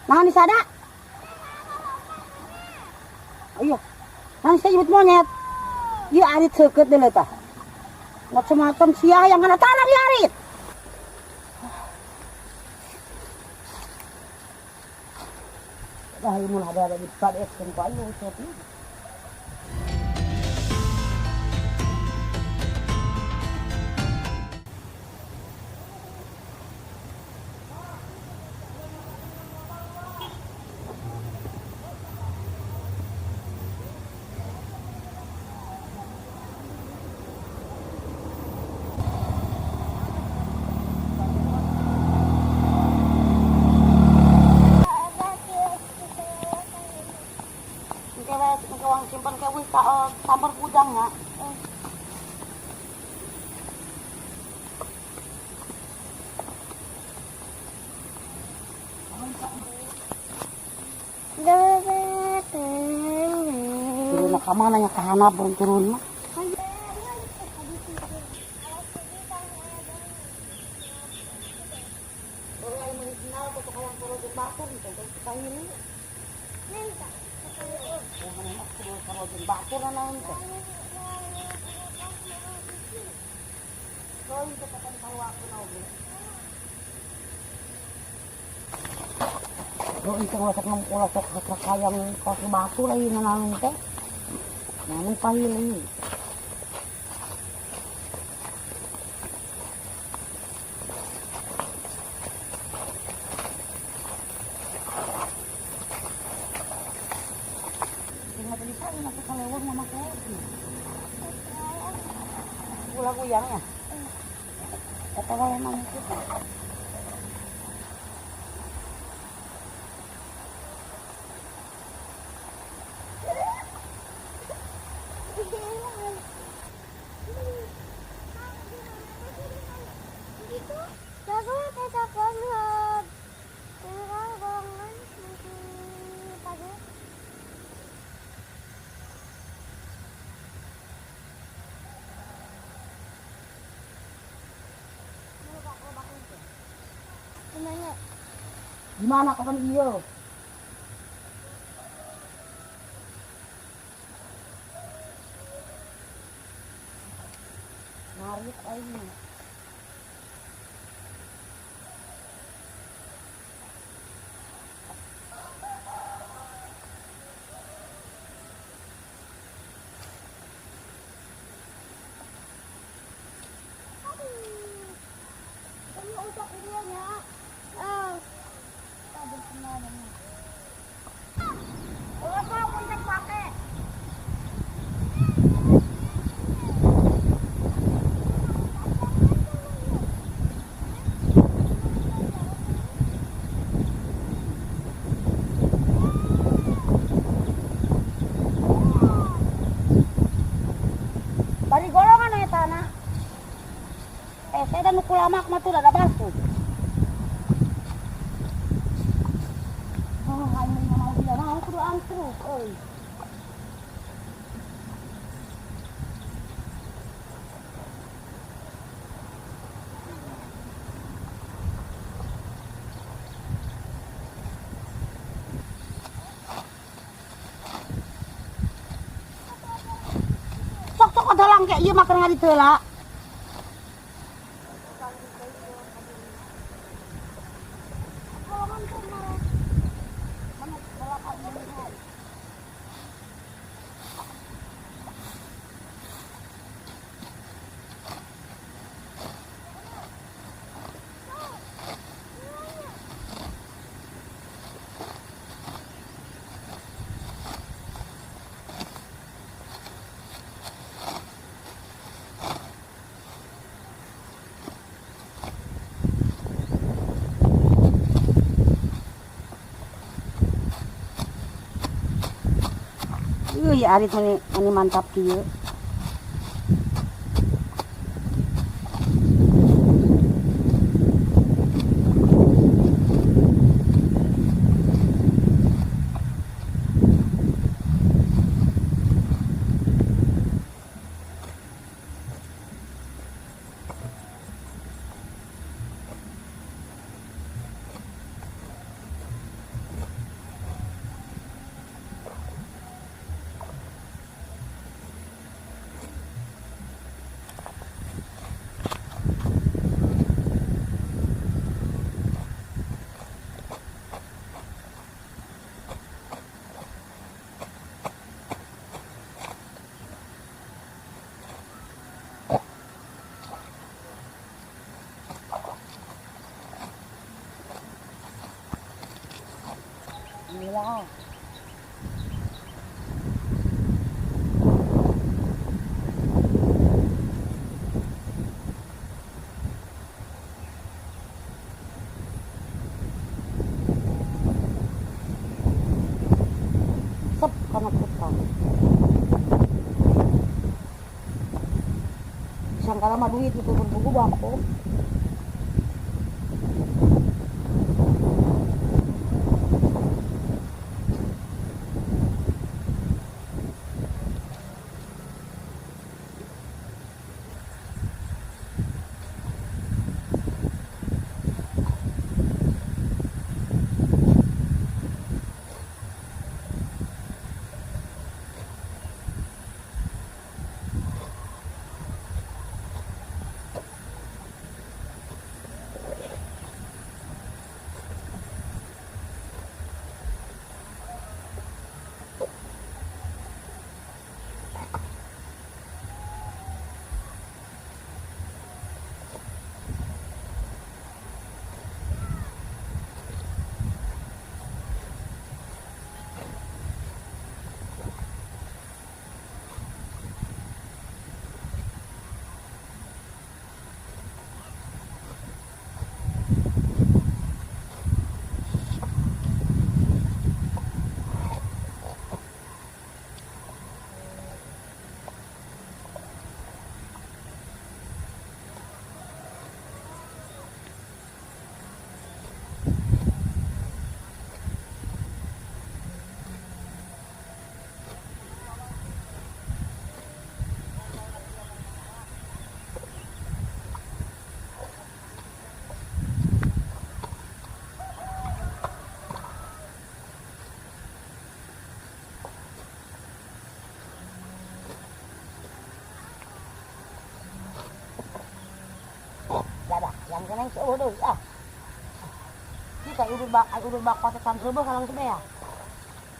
Nah, ini sada. Ayo. Nah, saya jemput monyet. Iya, arit seket deh tah. Macam-macam sia yang kena tanah di arit. Dah, ini ada di pada eksen payu seperti. Kawang simpan ke wis sampar pudangnya. Turun na kamana nya kahanap belum turun mah. Batur na naon ka. Roy, kita kan tahu aku na ubi. Roy, itu wasak ng ulasak sa kayang kasi batur ay na naon ka. Naman pahili. Gula-guyangnya. Kata wala man itu. Gimana kapan dia? Narik aja. Dari golongan ya tanah. Saya dan nukul lama mah tuh ada batu. Oh, hanya mau dia mau kudu antru, euy. Sok-sok ada lang kayak ieu makan ngadi teula. Ya arit ini mantap kieu. Bismillah. Sep kana putra. Sangkala mah duit itu buku bako. Dadah, yang kena seueuh ah. Kita udah bak patekan seueuh kalang sebea.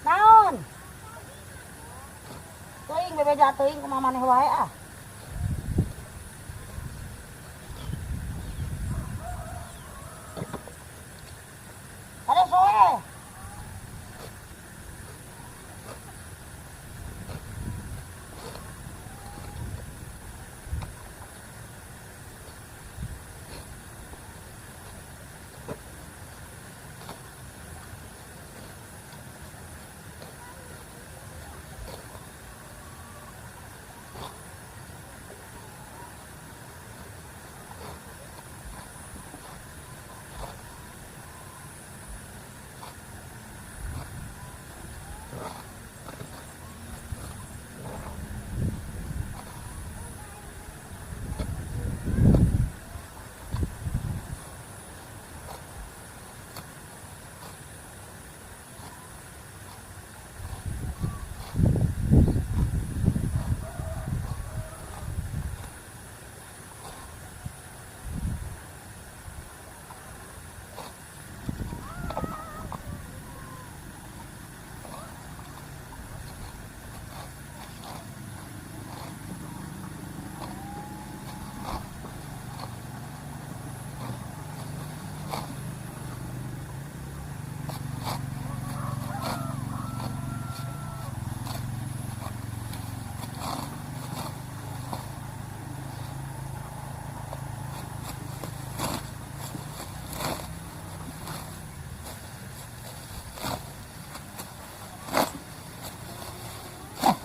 Naon? Teuing bebeja teuing kumaha maneh wae ah. Ada soe.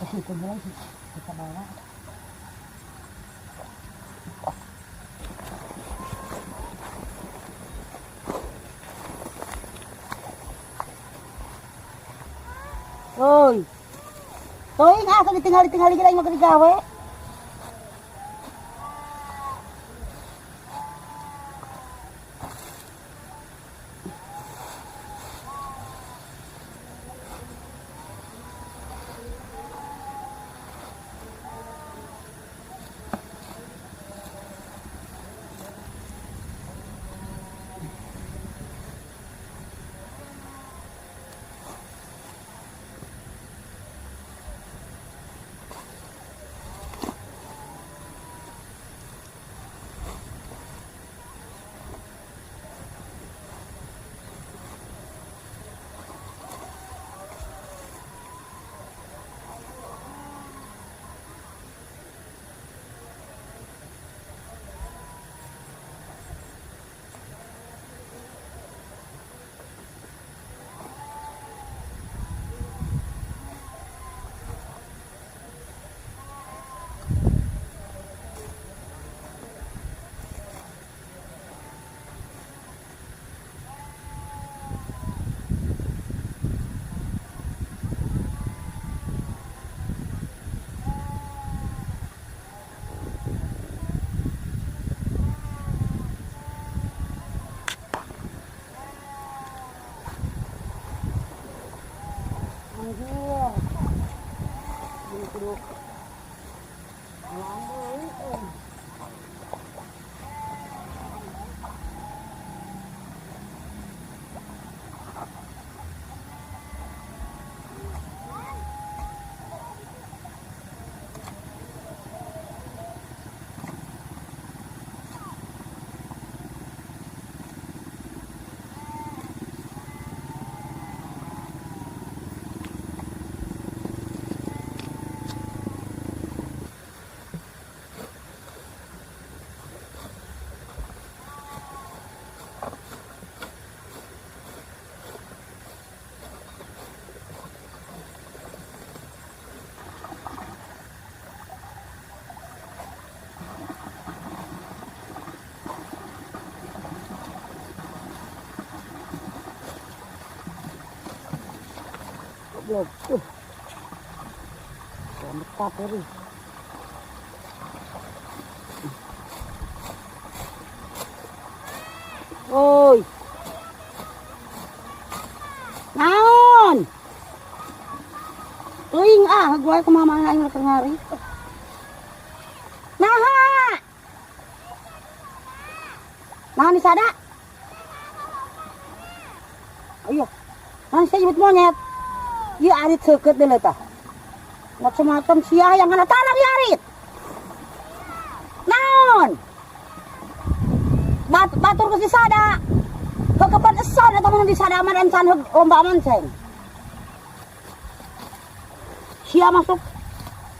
Itu mulai kita bawa. Oi. Teuing asa ditinggal gila mah digawe. Goblok. Selamat kapuri. Oi. Naon? Teuing gue kemana aing ngari. Naha. Naon di sada? Ayo. Naon saya nyebut monyet. Ieu arit seukeut deuleu tah. Macam-macam sia yang kana tanah di arit. Naon? Batur geus di sada. Kekepan esan eta mun di sada mah encan lomba mancing. Sia masuk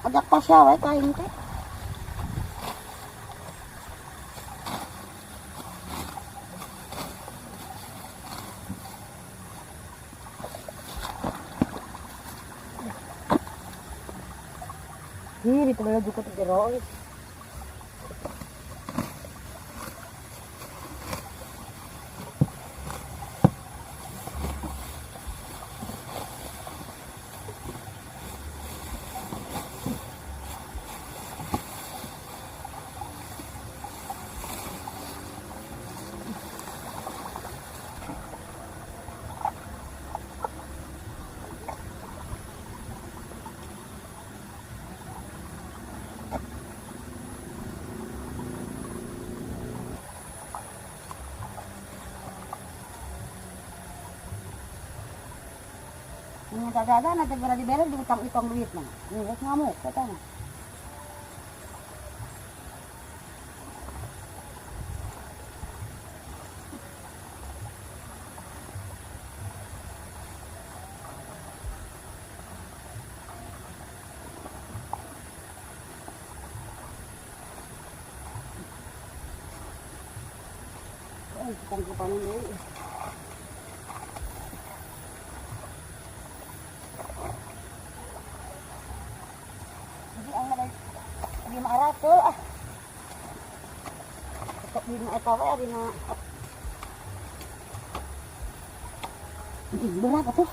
ajak pasya wae ka aing teh. Ini tebelah juga terjeroi. Ini tak nanti berada di belok diutang-utang duit mah. Ini wes ngamuk katanya. Bukan kepanin dulu. Di marah tuh tetap di eta we dina berapa tuh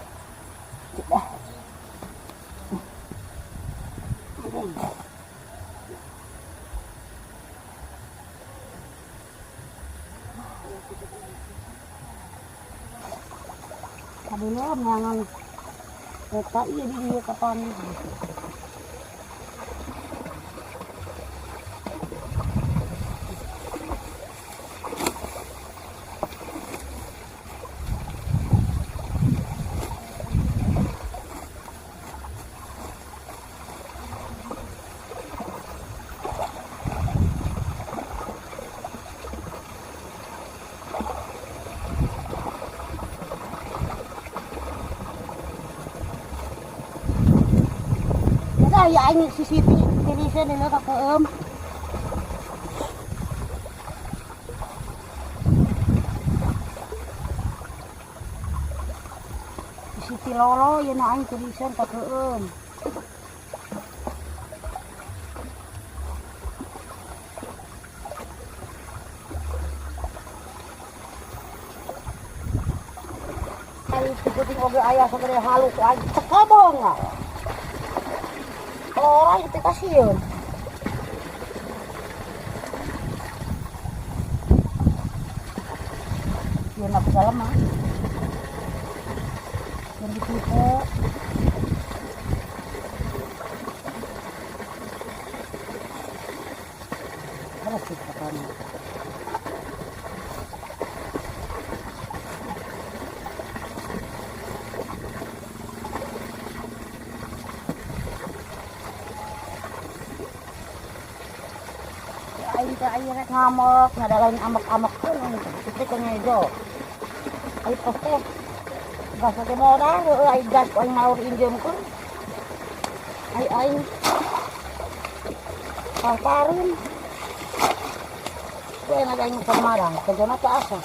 sudah belum jangan eta iya di dia kapan ya anh CCTV xe này nó gặp ôm CCTV lolo ya na anh TV xe gặp ôm ay ikutin oge ayah segede halus ay tekabong nggak orang itu kasihan. Dia nak dalam mah. Yang ditipu. Ada sih katanya. Ayo rek ngamuk, ada lain amak-amak pun itu kayaknya itu. Ayo pasti gas ke modal, ayo gas ayo ngaur injem pun. Ayo paparin. Gue nak ayo kemarang, kerjanya ke asa.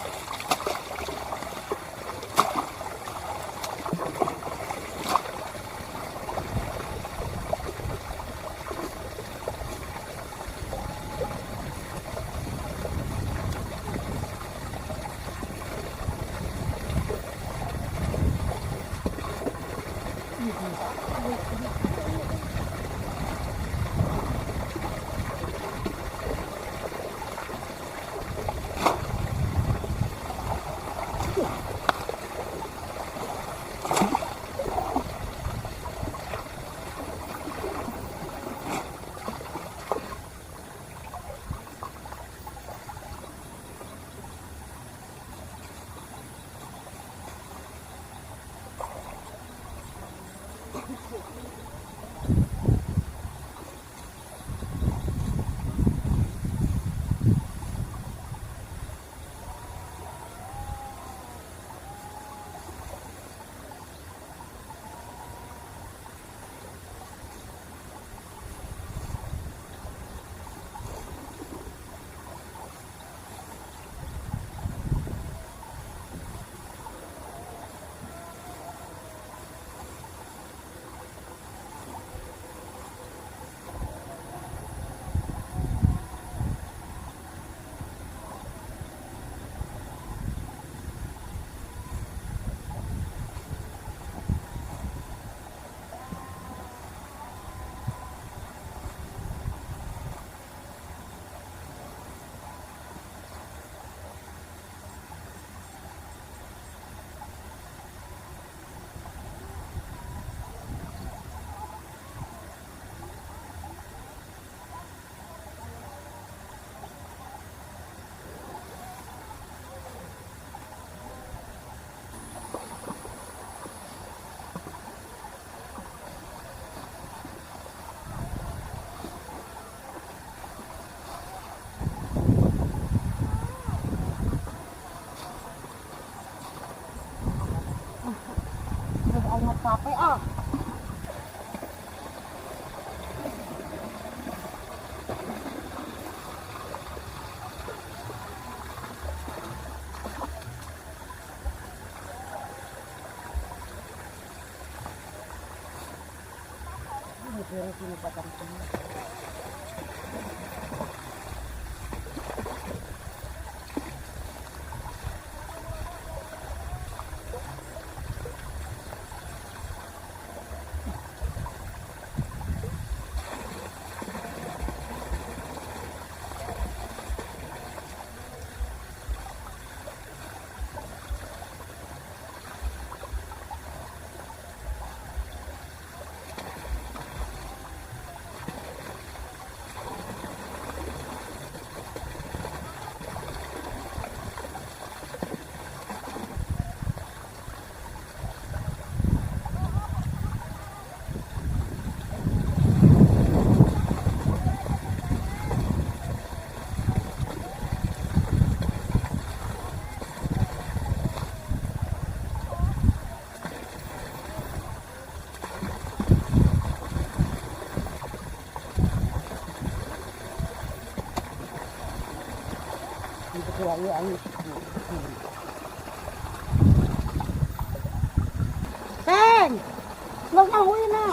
Capek ah. Ini batang sini. Lagi angin. Teng, nggak mau ini.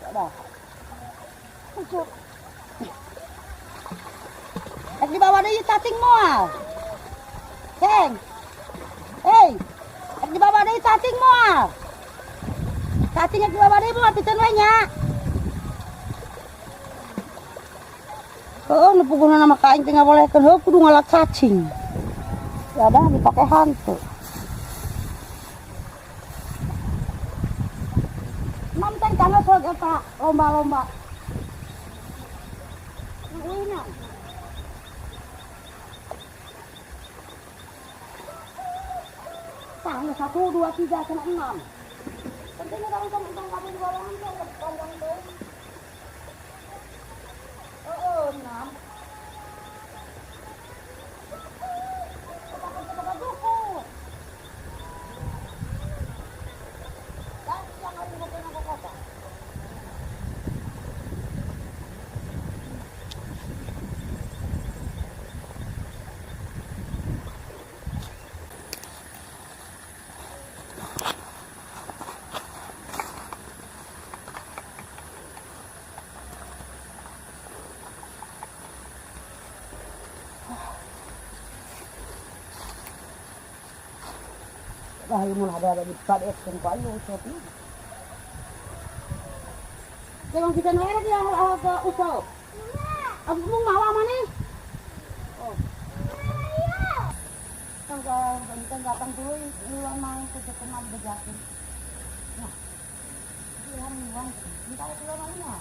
Ada. Masuk. Di bawah ada cacing mual. Ceng. Hei. Di bawah ada cacing mual. Cacingnya di bawah ada mual pisan we nya. Heeh, nu puguna nama kain teh ngabolekeun heuh kudu ngalak cacing. Ya dah dipake hantu. Mam teh kana sok eta lomba-lomba. Ini. Tanggal 1, 2, 3, 6. Pentingnya kalau kamu di bawah panjang tuh. Oh, 6. Dahil mo ada di padet kan payo usopi. Jangan kita naik dia ke usop. Aku mau ngawa mana? Oh. Tanggal datang dulu ilang main ke teman bejakin. Nah. Yang, entah itu mana.